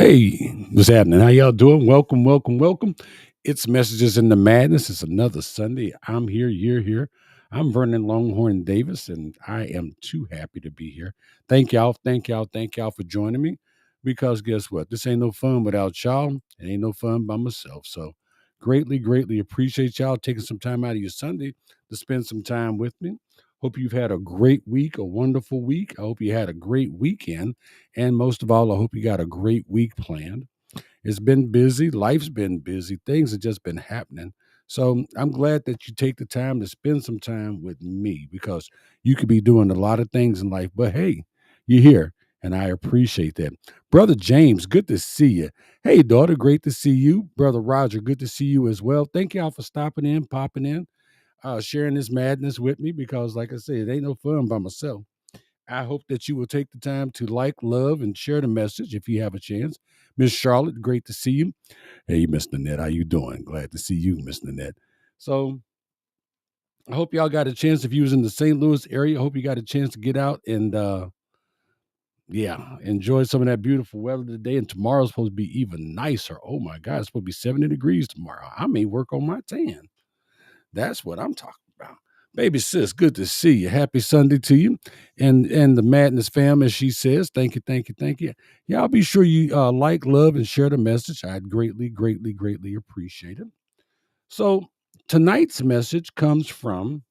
Hey, what's happening? How y'all doing? Welcome, welcome, welcome. It's Messages in the Madness. It's another Sunday. I'm here, you're here. I'm Vernon Longhorn Davis, and I am too happy to be here. Thank y'all for joining me. Because guess what? This ain't no fun without y'all. It ain't no fun by myself. So greatly appreciate y'all taking some time out of your Sunday to spend some time with me. Hope you've had a great week, a wonderful week. I hope you had a great weekend. And most of all, I hope you got a great week planned. It's been busy. Life's been busy. Things have just been happening. So I'm glad that you take the time to spend some time with me because you could be doing a lot of things in life. But hey, you're here. And I appreciate that. Brother James, good to see you. Hey, daughter, great to see you. Brother Roger, good to see you as well. Thank y'all for stopping in, popping in, sharing this madness with me because, like I said, it ain't no fun by myself. I hope that you will take the time to like, love, and share the message if you have a chance. Miss Charlotte, great to see you. Hey, Miss Nanette, how you doing? Glad to see you, Miss Nanette. So I hope y'all got a chance. If you was in the St. Louis area, I hope you got a chance to get out and enjoy some of that beautiful weather today. And tomorrow's supposed to be even nicer. Oh my God, it's supposed to be 70 degrees tomorrow. I may work on my tan. That's what I'm talking about. Baby sis, good to see you. Happy Sunday to you. And the Madness fam, as she says, thank you, thank you, thank you. Y'all be sure you like, love, and share the message. I'd greatly appreciate it. So tonight's message comes from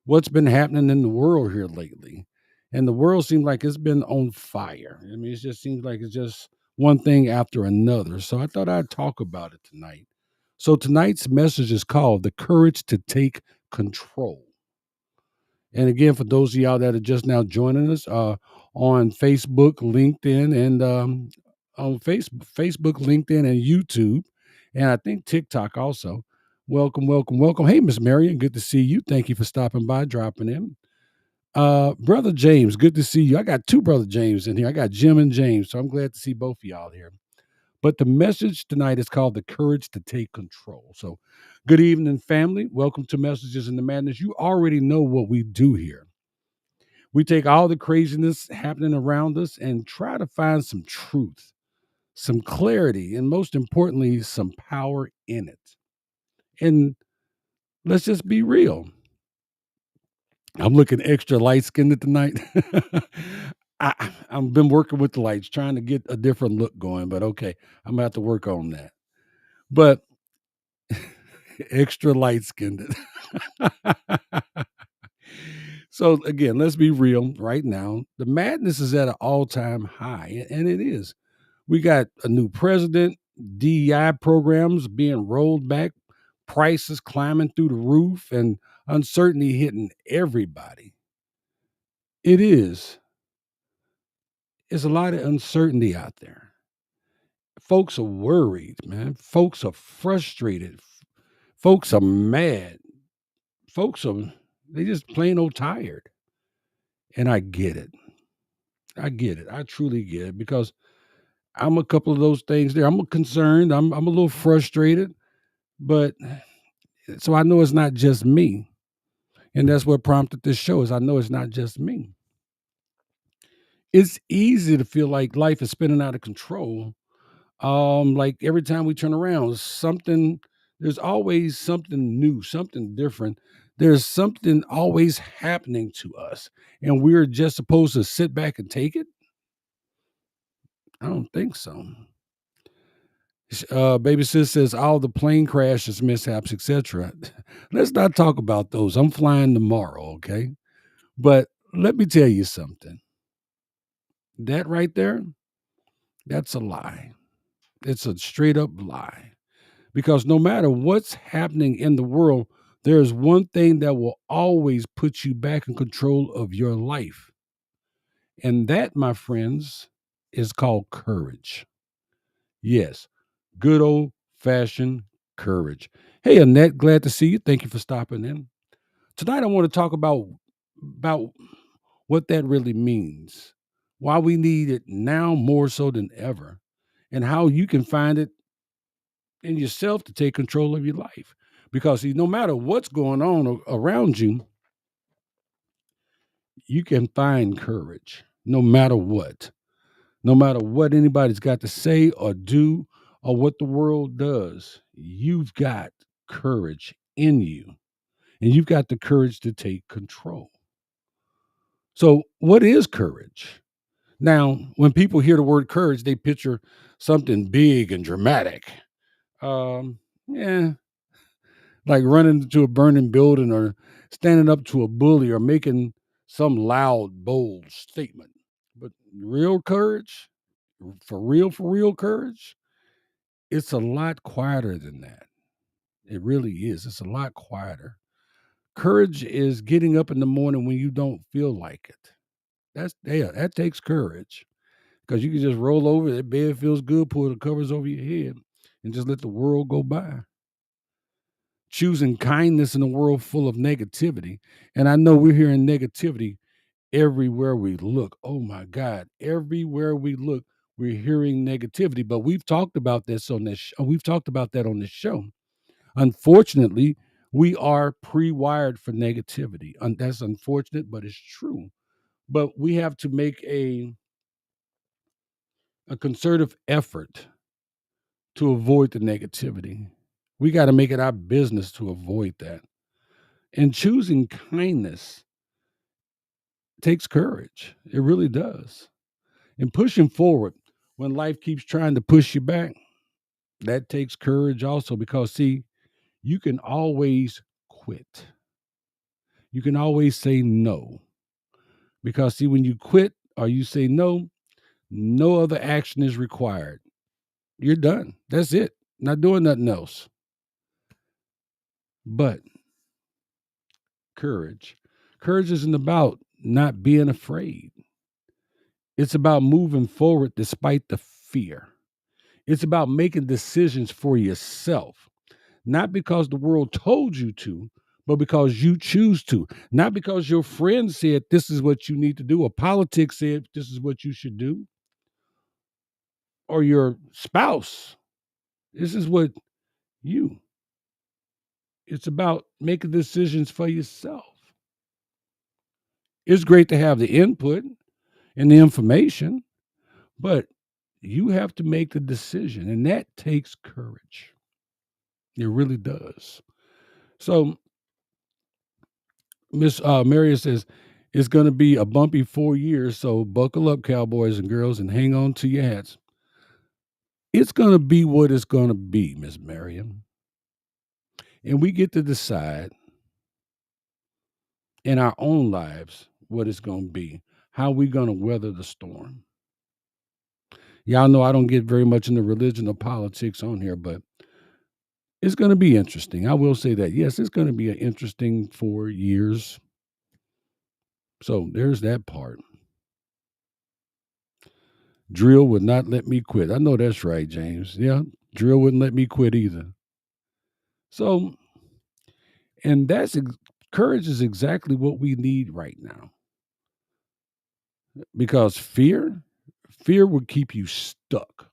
what's been happening in the world here lately. And the world seems like it's been on fire. I mean, it just seems like it's just one thing after another. So I thought I'd talk about it tonight. So tonight's message is called The Courage to Take Control. And again, for those of y'all that are just now joining us on Facebook, LinkedIn, and on Facebook, LinkedIn, and YouTube, and I think TikTok also. Welcome. Hey, Miss Marion, good to see you. Thank you for stopping by, dropping in. Brother James, good to see you. I got two Brother James in here. I got Jim and James, so I'm glad to see both of y'all here. But the message tonight is called The Courage to Take Control. So, good evening, family. Welcome to Messages in the Madness. You already know what we do here. We take all the craziness happening around us and try to find some truth, some clarity, and most importantly, some power in it. And let's just be real. I'm looking extra light skinned tonight. I've been working with the lights, trying to get a different look going, but okay, I'm gonna have to work on that. But extra light skinned. So again, let's be real right now. The madness is at an all-time high, and it is. We got a new president, DEI programs being rolled back, prices climbing through the roof, and uncertainty hitting everybody. It is. There's a lot of uncertainty out there. Folks are worried, man. Folks are frustrated. Folks are mad. Folks are they just plain old tired. And I get it. I get it. I truly get it because I'm a couple of those things there. I'm concerned. I'm a little frustrated, but so I know it's not just me. And that's what prompted this show is I know it's not just me. It's easy to feel like life is spinning out of control. Like every time we turn around, there's always something new, something different. There's something always happening to us. And we're just supposed to sit back and take it. I don't think so. Baby sis says all the plane crashes, mishaps, etc. Let's not talk about those. I'm flying tomorrow, okay? But let me tell you something. That right there, that's a lie. It's a straight up lie. Because no matter what's happening in the world, there's one thing that will always put you back in control of your life. And that, my friends, is called courage. Yes, good old fashioned courage. Hey, Annette, glad to see you. Thank you for stopping in. Tonight, I want to talk about what that really means, why we need it now more so than ever, and how you can find it in yourself to take control of your life. Because see, no matter what's going on around you, you can find courage no matter what. No matter what anybody's got to say or do or what the world does, you've got courage in you and you've got the courage to take control. So, what is courage? Now, when people hear the word courage, they picture something big and dramatic. Yeah, like running into a burning building or standing up to a bully or making some loud, bold statement. But real courage, for real courage, it's a lot quieter than that. It really is. It's a lot quieter. Courage is getting up in the morning when you don't feel like it. That takes courage because you can just roll over. That bed feels good. Pull the covers over your head and just let the world go by. Choosing kindness in a world full of negativity, and I know we're hearing negativity everywhere we look. Oh my God, everywhere we look, we're hearing negativity. But we've talked about this on this. We've talked about that on this show. Unfortunately, we are pre-wired for negativity. That's unfortunate, but it's true. But we have to make a concerted effort to avoid the negativity. We got to make it our business to avoid that. And choosing kindness takes courage. It really does. And pushing forward when life keeps trying to push you back, that takes courage also because, see, you can always quit. You can always say no. Because, see, when you quit or you say no, no other action is required. You're done. That's it. Not doing nothing else. But courage. Courage isn't about not being afraid. It's about moving forward despite the fear. It's about making decisions for yourself, not because the world told you to, but because you choose to. Not because your friend said this is what you need to do, or politics said this is what you should do, or your spouse. This is what you. It's about making decisions for yourself. It's great to have the input and the information, but you have to make the decision, and that takes courage. It really does. So, Miss Maria says it's going to be a bumpy 4 years. So, buckle up, cowboys and girls, and hang on to your hats. It's going to be what it's going to be, Miss Mariam, and we get to decide in our own lives what it's going to be. How we going to weather the storm? Y'all know I don't get very much into religion or politics on here, but it's going to be interesting. I will say that. Yes, it's going to be an interesting 4 years. So there's that part. Drill would not let me quit. I know that's right, James. Yeah, drill wouldn't let me quit either. So, and courage is exactly what we need right now because fear will keep you stuck.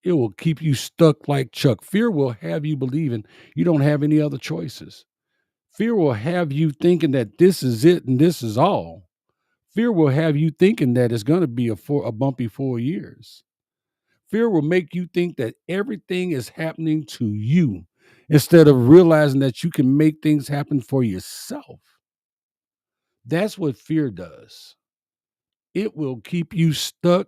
It will keep you stuck like Chuck. Fear will have you believing you don't have any other choices. Fear will have you thinking that this is it and this is all. Fear will have you thinking that it's going to be a bumpy 4 years. Fear will make you think that everything is happening to you instead of realizing that you can make things happen for yourself. That's what fear does. It will keep you stuck.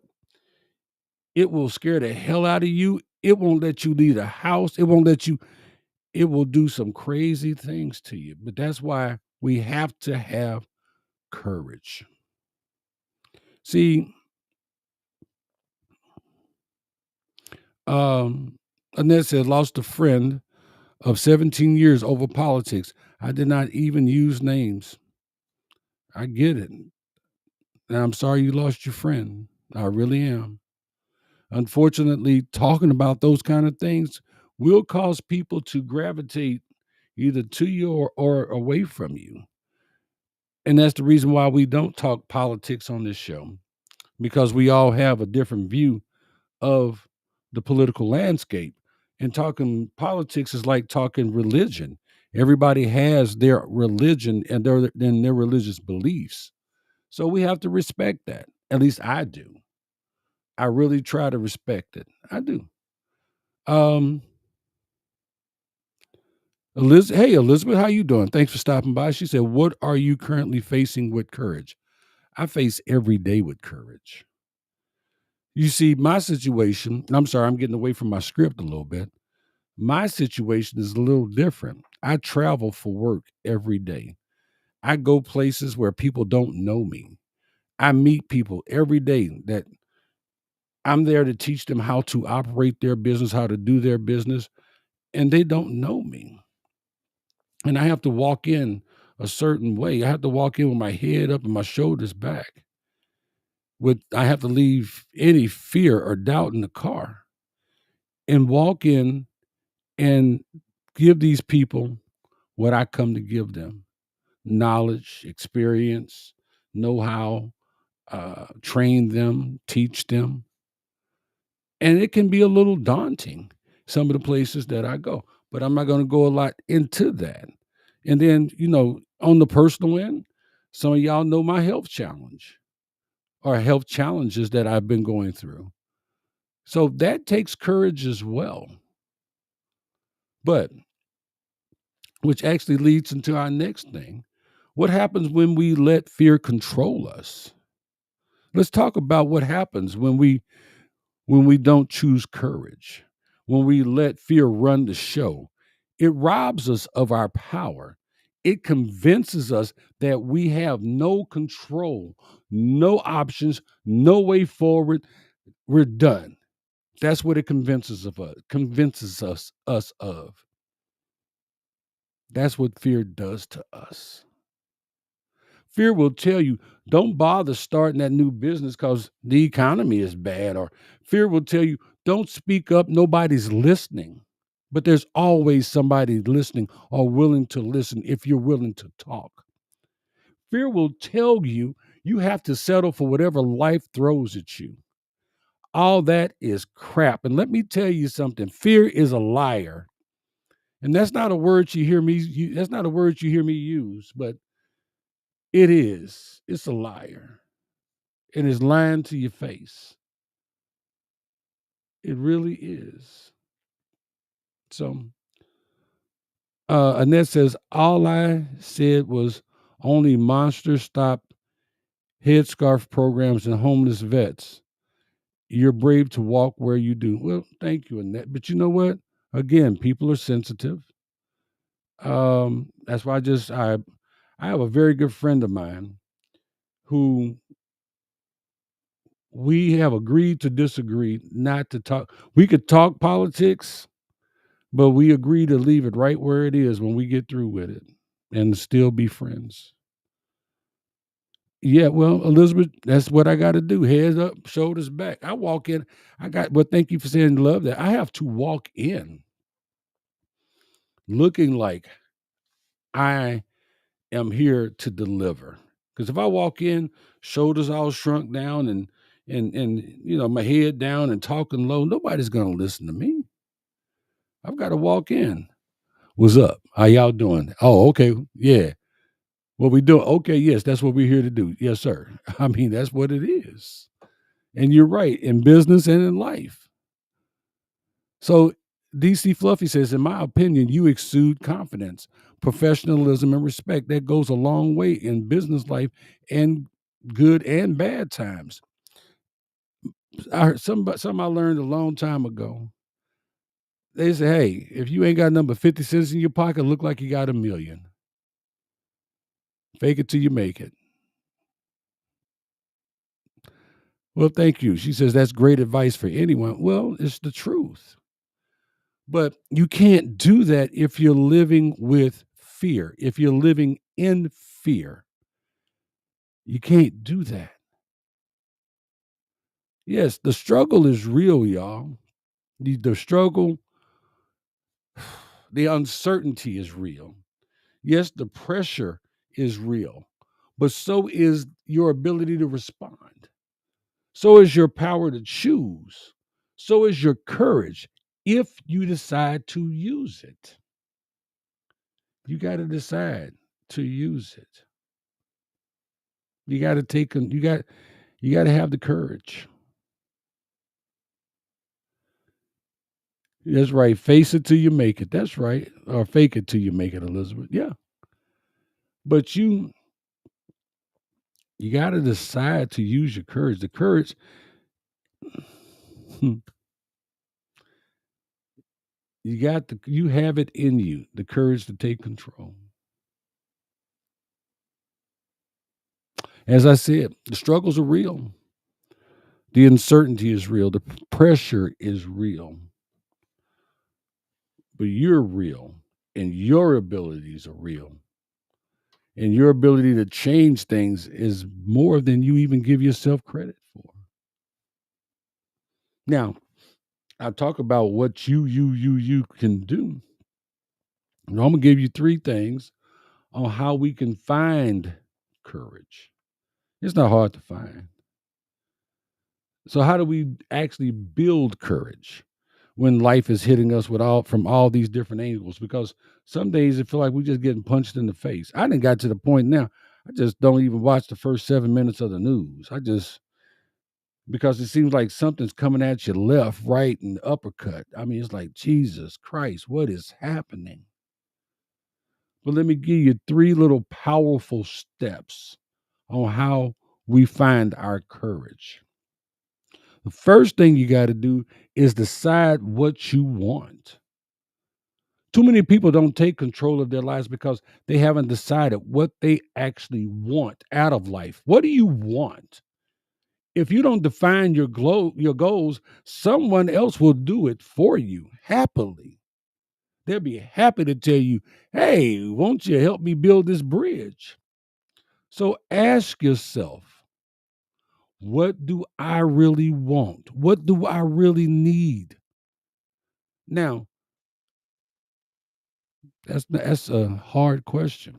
It will scare the hell out of you. It won't let you leave the house. It will do some crazy things to you. But that's why we have to have courage. See, um, Annette said, lost a friend of 17 years over politics. I did not even use names. I get it. And I'm sorry you lost your friend. I really am. Unfortunately, talking about those kind of things will cause people to gravitate either to you or away from you. And that's the reason why we don't talk politics on this show, because we all have a different view of the political landscape. And talking politics is like talking religion. Everybody has their religion and their religious beliefs. So we have to respect that. At least I do. I really try to respect it. I do. Um, hey, Elizabeth, how you doing? Thanks for stopping by. She said, "What are you currently facing with courage?" I face every day with courage. You see, my situation, I'm sorry, I'm getting away from my script a little bit. My situation is a little different. I travel for work every day. I go places where people don't know me. I meet people every day that I'm there to teach them how to operate their business, how to do their business, and they don't know me. And I have to walk in a certain way. I have to walk in with my head up and my shoulders back. I have to leave any fear or doubt in the car and walk in and give these people what I come to give them: knowledge, experience, know how, train them, teach them. And it can be a little daunting, some of the places that I go, but I'm not going to go a lot into that. And then, on the personal end, some of y'all know my health challenge or health challenges that I've been going through. So that takes courage as well. But which actually leads into our next thing. What happens when we let fear control us? Let's talk about what happens when we don't choose courage, when we let fear run the show. It robs us of our power. It convinces us that we have no control, no options, no way forward. We're done. That's what it convinces us of. That's what fear does to us. Fear will tell you, don't bother starting that new business because the economy is bad. Or fear will tell you, don't speak up, nobody's listening. But there's always somebody listening or willing to listen if you're willing to talk. Fear will tell you you have to settle for whatever life throws at you. All that is crap. And let me tell you something, fear is a liar. And that's not a word that's not a word you hear me use, but it is. It's a liar. And it's lying to your face. It really is. So Annette says, all I said was only monsters stop headscarf programs and homeless vets. You're brave to walk where you do. Well, thank you, Annette. But you know what? Again, people are sensitive. That's why I have a very good friend of mine who we have agreed to disagree, not to talk. We could talk politics, but we agree to leave it right where it is when we get through with it and still be friends. Yeah, well, Elizabeth, that's what I got to do. Heads up, shoulders back. I walk in. Thank you for saying love that. I have to walk in looking like I am here to deliver. Because if I walk in, shoulders all shrunk down and my head down and talking low, nobody's gonna listen to me. I've got to walk in. What's up? How y'all doing? Oh, okay. Yeah. What we doing? Okay, yes, that's what we're here to do. Yes, sir. I mean, that's what it is. And you're right, in business and in life. So DC Fluffy says, in my opinion, you exude confidence, professionalism, and respect. That goes a long way in business life and good and bad times. I heard something I learned a long time ago. They say, hey, if you ain't got number 50 cents in your pocket, look like you got a million. Fake it till you make it. Well, thank you. She says that's great advice for anyone. Well, it's the truth. But you can't do that if you're living with fear. If you're living in fear, you can't do that. Yes, the struggle is real, y'all. The struggle, the uncertainty is real. Yes, the pressure is real, but so is your ability to respond. So is your power to choose. So is your courage if you decide to use it. You got to decide to use it. You got to have the courage. That's right. Face it till you make it. That's right. Or fake it till you make it, Elizabeth. Yeah. But you got to decide to use your courage. The courage, you have it in you, the courage to take control. As I said, the struggles are real. The uncertainty is real. The pressure is real. But you're real and your abilities are real. And your ability to change things is more than you even give yourself credit for. Now, I talk about what you can do. Now, I'm gonna give you three things on how we can find courage. It's not hard to find. So, how do we actually build courage when life is hitting us with all from all these different angles? Because some days it feel like we're just getting punched in the face. I didn't got to the point now. I just don't even watch the first 7 minutes of the news. I just because it seems like something's coming at you left, right, and uppercut. I mean, it's like Jesus Christ, what is happening? But let me give you three little powerful steps on how we find our courage. The first thing you got to do is decide what you want. Too many people don't take control of their lives because they haven't decided what they actually want out of life. What do you want? If you don't define your goals, someone else will do it for you happily. They'll be happy to tell you, hey, won't you help me build this bridge? So ask yourself, what do I really want? What do I really need? Now, that's a hard question.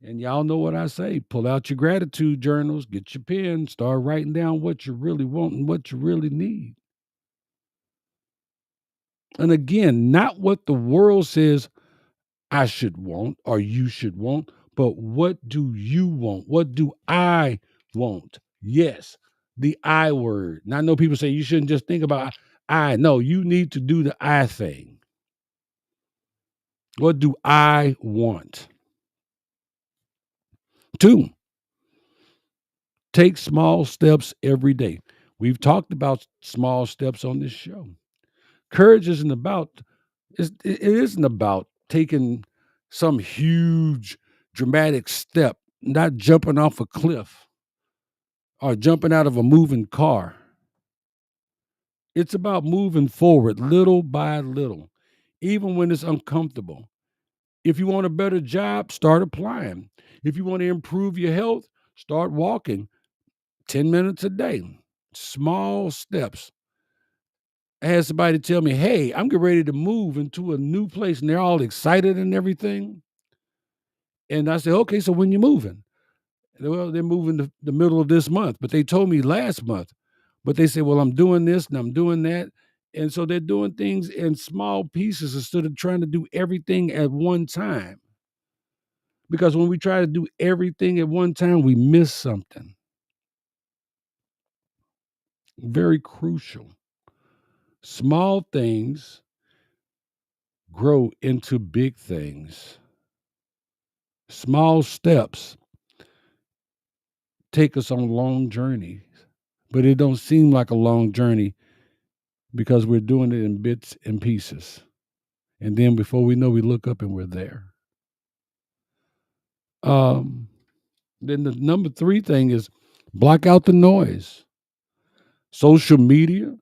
And y'all know what I say. Pull out your gratitude journals, get your pen, start writing down what you really want and what you really need. And again, not what the world says I should want or you should want, but what do you want? What do I want? Yes, the I word. And I know people say you shouldn't just think about I. No, you need to do the I thing. What do I want? Two, take small steps every day. We've talked about small steps on this show. Courage it isn't about taking some huge dramatic step, not jumping off a cliff or jumping out of a moving car. It's about moving forward little by little, even when it's uncomfortable. If you want a better job, start applying. If you want to improve your health, start walking 10 minutes a day. Small steps. I had somebody tell me, hey, I'm getting ready to move into a new place, and they're all excited and everything. And I said, okay, so when you moving? Well, they're moving the middle of this month, but they told me last month. But they said, well, I'm doing this and I'm doing that. And so they're doing things in small pieces instead of trying to do everything at one time. Because when we try to do everything at one time, we miss something very crucial. Small things grow into big things. Small steps take us on long journeys, but it don't seem like a long journey because we're doing it in bits and pieces. And then before we know, we look up and we're there. Um, then the number three thing is block out the noise. Social media,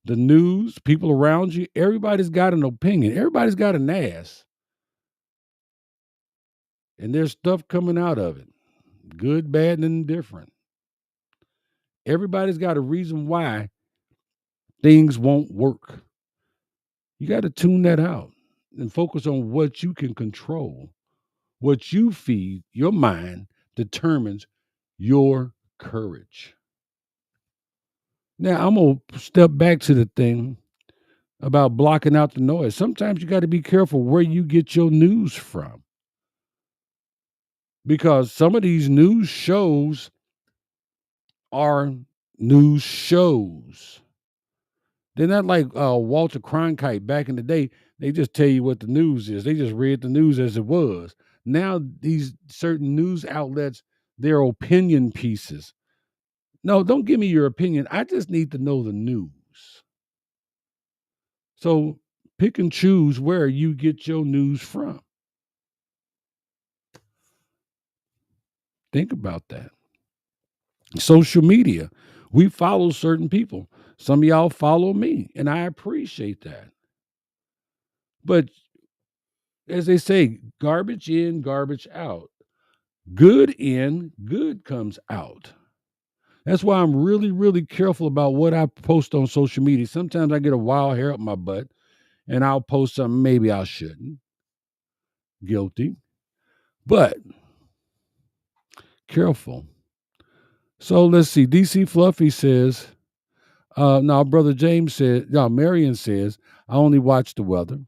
the news, people around you, everybody's got an opinion. Everybody's got an ass. And there's stuff coming out of it. Good, bad, and indifferent. Everybody's got a reason why things won't work. You got to tune that out and focus on what you can control. What you feed your mind determines your courage. Now, I'm going to step back to the thing about blocking out the noise. Sometimes you got to be careful where you get your news from because some of these news shows are news shows. They're not like Walter Cronkite back in the day. They just tell you what the news is. They just read the news as it was. Now these certain news outlets, they're opinion pieces. No, don't give me your opinion. I just need to know the news. So pick and choose where you get your news from. Think about that. Social media. We follow certain people. Some of y'all follow me, and I appreciate that. But as they say, garbage in, garbage out. Good in, good comes out. That's why I'm really, really careful about what I post on social media. Sometimes I get a wild hair up my butt and I'll post something maybe I shouldn't. Guilty. But careful. So let's see. DC Fluffy says, no, Brother James said, no, Marion says, I only watch the weather.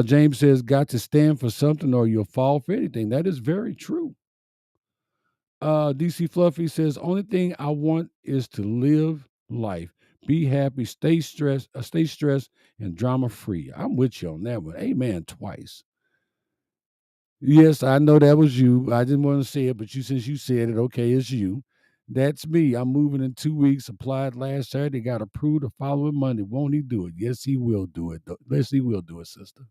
James says, got to stand for something or you'll fall for anything. That is very true. DC Fluffy says, only thing I want is to live life, be happy, stay stressed, and drama free. I'm with you on that one. Amen. Twice. Yes, I know that was you. I didn't want to say it, but since you said it, okay, it's you. That's me. I'm moving in 2 weeks. Applied last Saturday. Got approved the following Monday. Won't he do it? Yes, he will do it. Yes, he will do it, sister.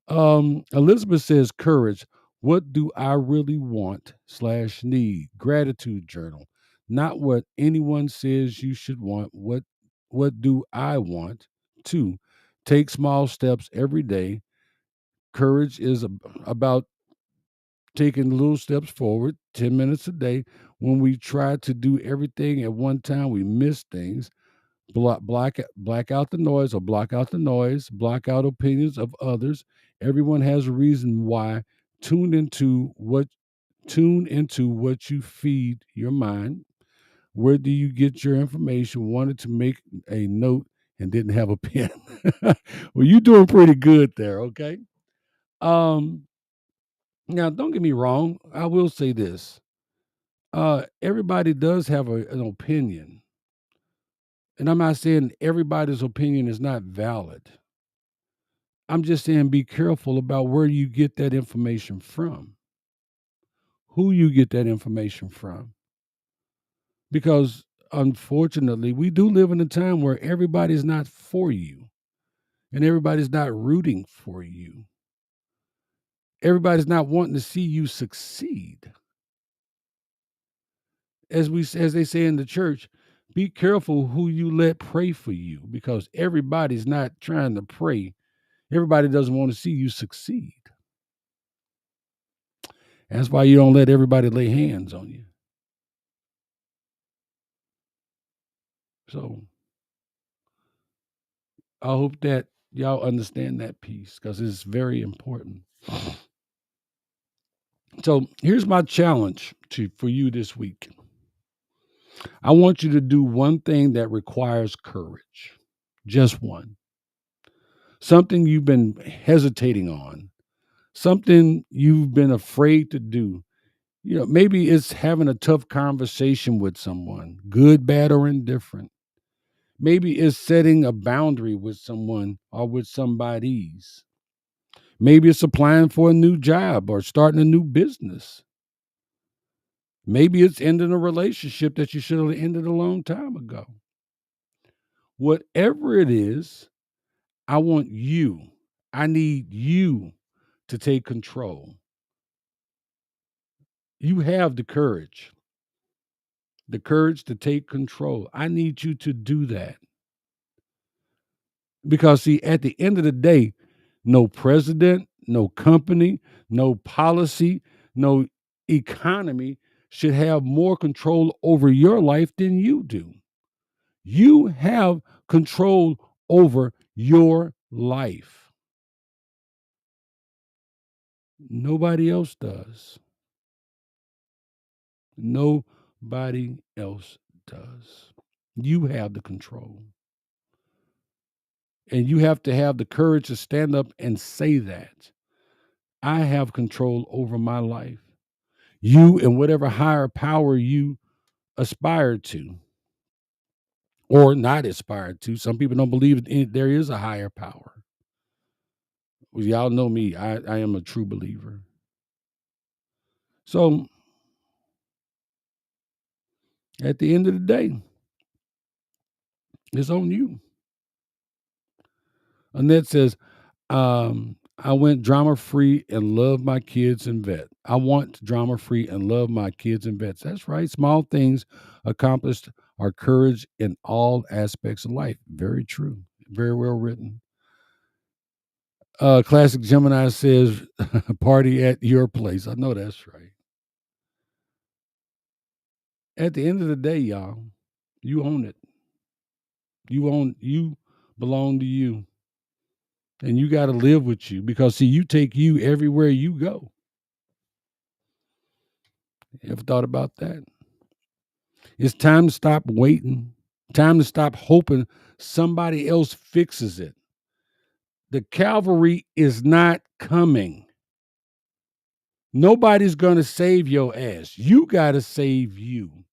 Elizabeth says, courage. What do I really want / need? Gratitude journal. Not what anyone says you should want. What do I want? 2. Take small steps every day. Courage is about taking little steps forward, 10 minutes a day. When we try to do everything at one time, we miss things. Black out the noise or block out the noise, block out opinions of others. Everyone has a reason why. Tune into what you feed your mind. Where do you get your information? Wanted to make a note and didn't have a pen. Well, you're doing pretty good there, okay? Um, Now don't get me wrong. I will say this. Everybody does have an opinion. And I'm not saying everybody's opinion is not valid. I'm just saying be careful about where you get that information from, who you get that information from. Because unfortunately, we do live in a time where everybody's not for you and everybody's not rooting for you. Everybody's not wanting to see you succeed. As they say in the church, be careful who you let pray for you because everybody's not trying to pray. Everybody doesn't want to see you succeed. That's why you don't let everybody lay hands on you. So I hope that y'all understand that piece because it's very important. So here's my challenge for you this week. I want you to do one thing that requires courage. Just one. Something you've been hesitating on. Something you've been afraid to do. Maybe it's having a tough conversation with someone, good, bad, or indifferent. Maybe it's setting a boundary with someone or with somebody's. Maybe it's applying for a new job or starting a new business. Maybe it's ending a relationship that you should have ended a long time ago. Whatever it is, I need you to take control. You have the courage to take control. I need you to do that. Because, see, at the end of the day, no president, no company, no policy, no economy should have more control over your life than you do. You have control over your life. Nobody else does. Nobody else does. You have the control. And you have to have the courage to stand up and say that. I have control over my life. You and whatever higher power you aspire to, or not aspire to. Some people don't believe there is a higher power. Well, y'all know me. I am a true believer. So at the end of the day, it's on you. Annette says, I went drama free and love my kids and vet. I want drama free and love my kids and vets. That's right. Small things accomplished are courage in all aspects of life. Very true. Very well written. Classic Gemini says, party at your place. I know that's right. At the end of the day, y'all, you own it. You belong to you. And you got to live with you because, see, you take you everywhere you go. You ever thought about that? It's time to stop waiting, time to stop hoping somebody else fixes it. The cavalry is not coming. Nobody's going to save your ass. You got to save you.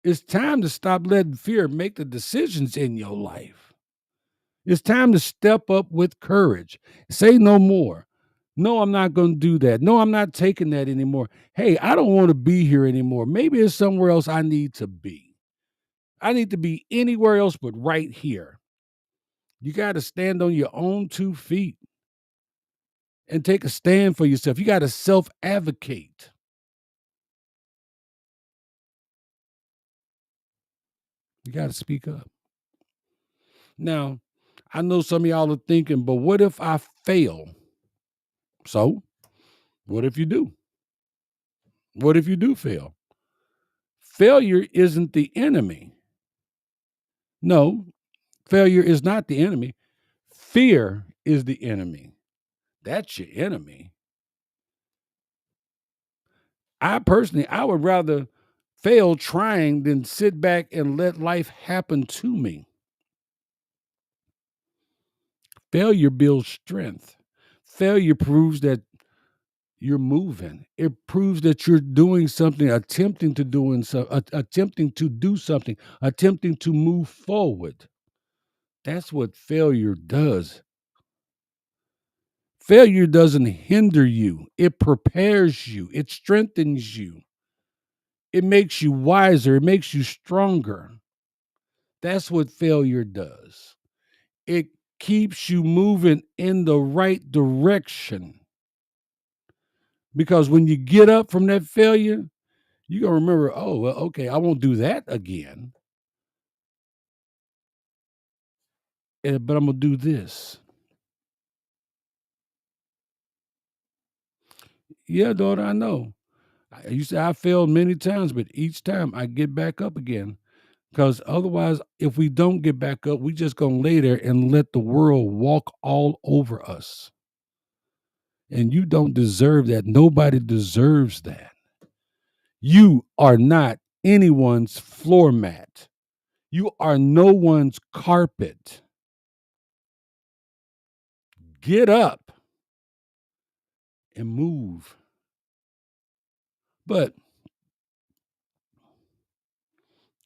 It's time to stop letting fear make the decisions in your life. It's time to step up with courage. Say no more. No, I'm not going to do that. No, I'm not taking that anymore. Hey, I don't want to be here anymore. Maybe it's somewhere else I need to be. I need to be anywhere else but right here. You got to stand on your own 2 feet and take a stand for yourself. You got to self advocate. You got to speak up. Now, I know some of y'all are thinking, but what if I fail? So, what if you do? What if you do fail? Failure isn't the enemy. No, failure is not the enemy. Fear is the enemy. That's your enemy. I would rather fail trying than sit back and let life happen to me. Failure builds strength. Failure proves that you're moving. It proves that you're doing something, attempting to do something, attempting to move forward. That's what failure does. Failure doesn't hinder you. It prepares you. It strengthens you. It makes you wiser. It makes you stronger. That's what failure does. It keeps you moving in the right direction. Because when you get up from that failure, you're going to remember, oh, well, okay, I won't do that again. But I'm going to do this. Yeah, daughter, I know. You say I failed many times, but each time I get back up again. Because otherwise, if we don't get back up, we just going to lay there and let the world walk all over us. And you don't deserve that. Nobody deserves that. You are not anyone's floor mat. You are no one's carpet. Get up and move. But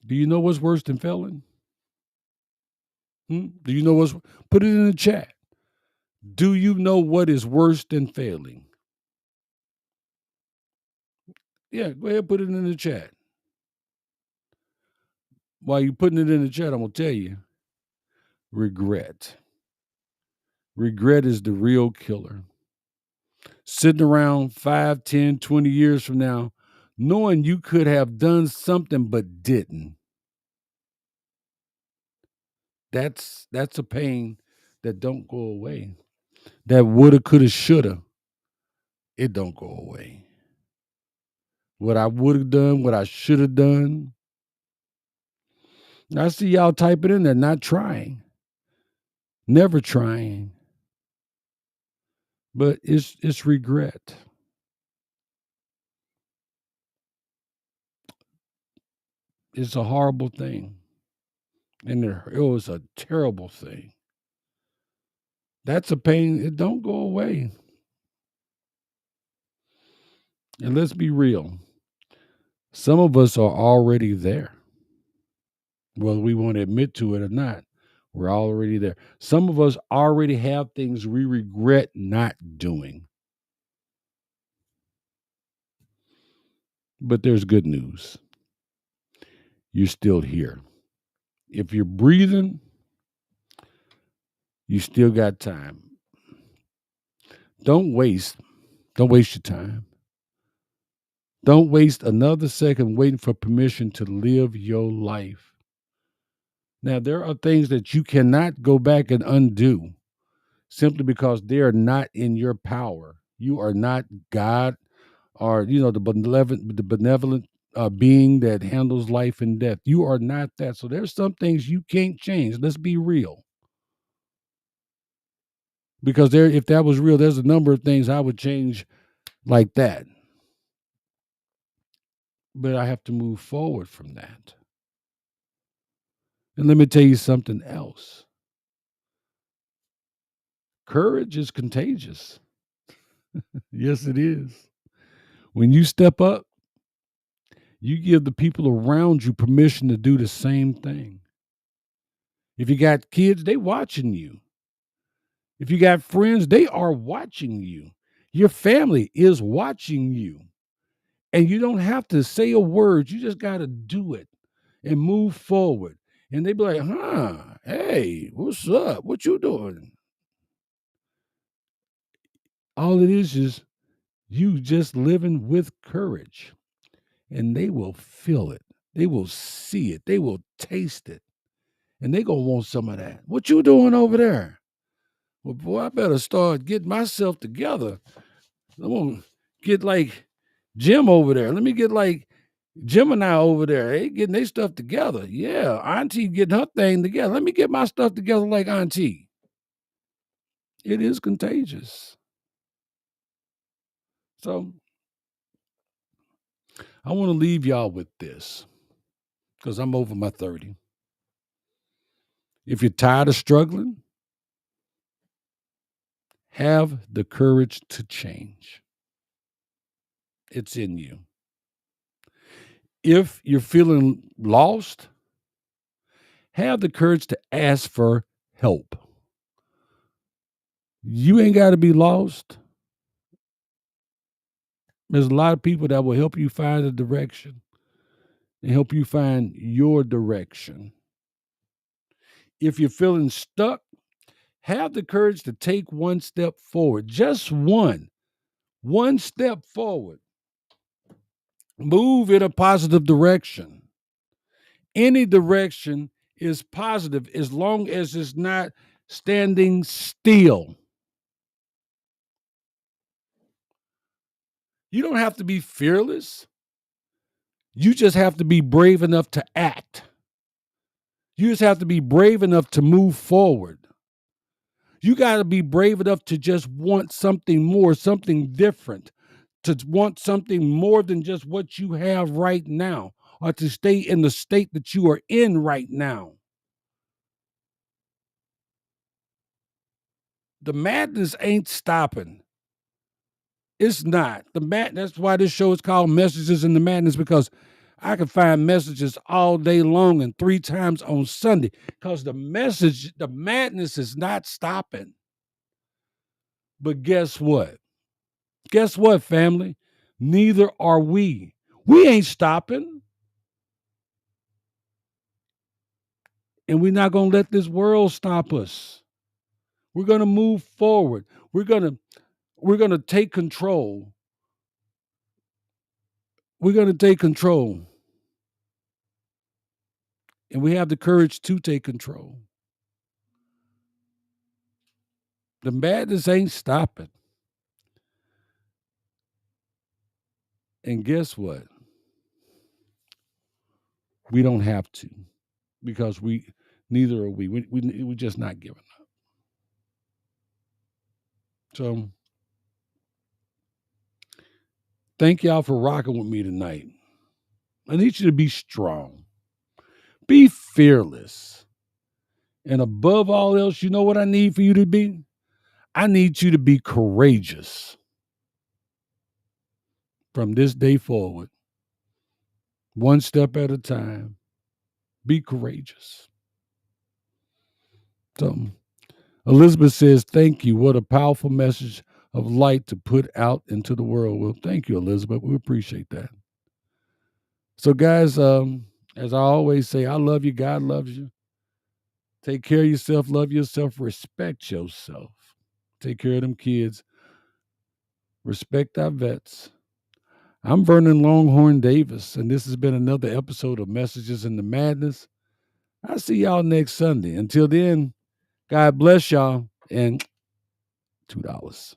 do you know what's worse than failing? Do you know what's, put it in the chat. Do you know what is worse than failing? Yeah, go ahead, put it in the chat. While you're putting it in the chat, I'm going to tell you, regret. Regret is the real killer. Sitting around 5, 10, 20 years from now, knowing you could have done something but didn't. That's a pain that don't go away. That woulda, coulda, shoulda, it don't go away. What I would have done, what I should have done. I see y'all typing in there, not trying, never trying, but it's regret. It's a horrible thing, and it was a terrible thing. That's a pain. It don't go away. And let's be real. Some of us are already there. whether we want to admit to it or not. We're already there. Some of us already have things we regret not doing. But there's good news. You're still here. If you're breathing, you still got time. Don't waste. Don't waste your time. Don't waste another second waiting for permission to live your life. Now, there are things that you cannot go back and undo simply because they are not in your power. You are not God or, the benevolent being that handles life and death. You are not that. So there's some things you can't change. Let's be real. Because if that was real, there's a number of things I would change like that. But I have to move forward from that. And let me tell you something else. Courage is contagious. Yes, it is. When you step up, you give the people around you permission to do the same thing. If you got kids, they watching you. If you got friends, they are watching you. Your family is watching you. And you don't have to say a word. You just got to do it and move forward. And they be like, hey, what's up? What you doing? All it is you just living with courage. And they will feel it. They will see it. They will taste it. And they gonna want some of that. What you doing over there? Well, boy, I better start getting myself together. I'm gonna get like Jim over there. Let me get like Gemini over there. They getting their stuff together. Yeah, Auntie getting her thing together. Let me get my stuff together like Auntie. It is contagious. So I want to leave y'all with this because I'm over my 30. If you're tired of struggling, have the courage to change. It's in you. If you're feeling lost, have the courage to ask for help. You ain't got to be lost. There's a lot of people that will help you find a direction and help you find your direction. If you're feeling stuck, have the courage to take one step forward, just one step forward. Move in a positive direction. Any direction is positive as long as it's not standing still. You don't have to be fearless. You just have to be brave enough to act. You just have to be brave enough to move forward. You got to be brave enough to just want something more, something different, to want something more than just what you have right now, or to stay in the state that you are in right now. The madness ain't stopping. It's not. That's why this show is called Messages in the Madness, because I can find messages all day long and 3 times on Sunday, because the madness is not stopping. But guess what? Guess what, family? Neither are we. We ain't stopping. And we're not going to let this world stop us. We're going to move forward. We're going to take control. We're going to take control. And we have the courage to take control. The madness ain't stopping. And guess what? We don't have to, because neither are we. We're just not giving up. So thank y'all for rocking with me tonight. I need you to be strong. Be fearless. And above all else, you know what I need for you to be? I need you to be courageous from this day forward, one step at a time, Be courageous. So Elizabeth says, thank you. What a powerful message of light to put out into the world. Well, thank you, Elizabeth. We appreciate that. So, guys, as I always say, I love you. God loves you. Take care of yourself. Love yourself. Respect yourself. Take care of them kids. Respect our vets. I'm Vernon Longhorn Davis, and this has been another episode of Messages in the Madness. I'll see y'all next Sunday. Until then, God bless y'all, and $2.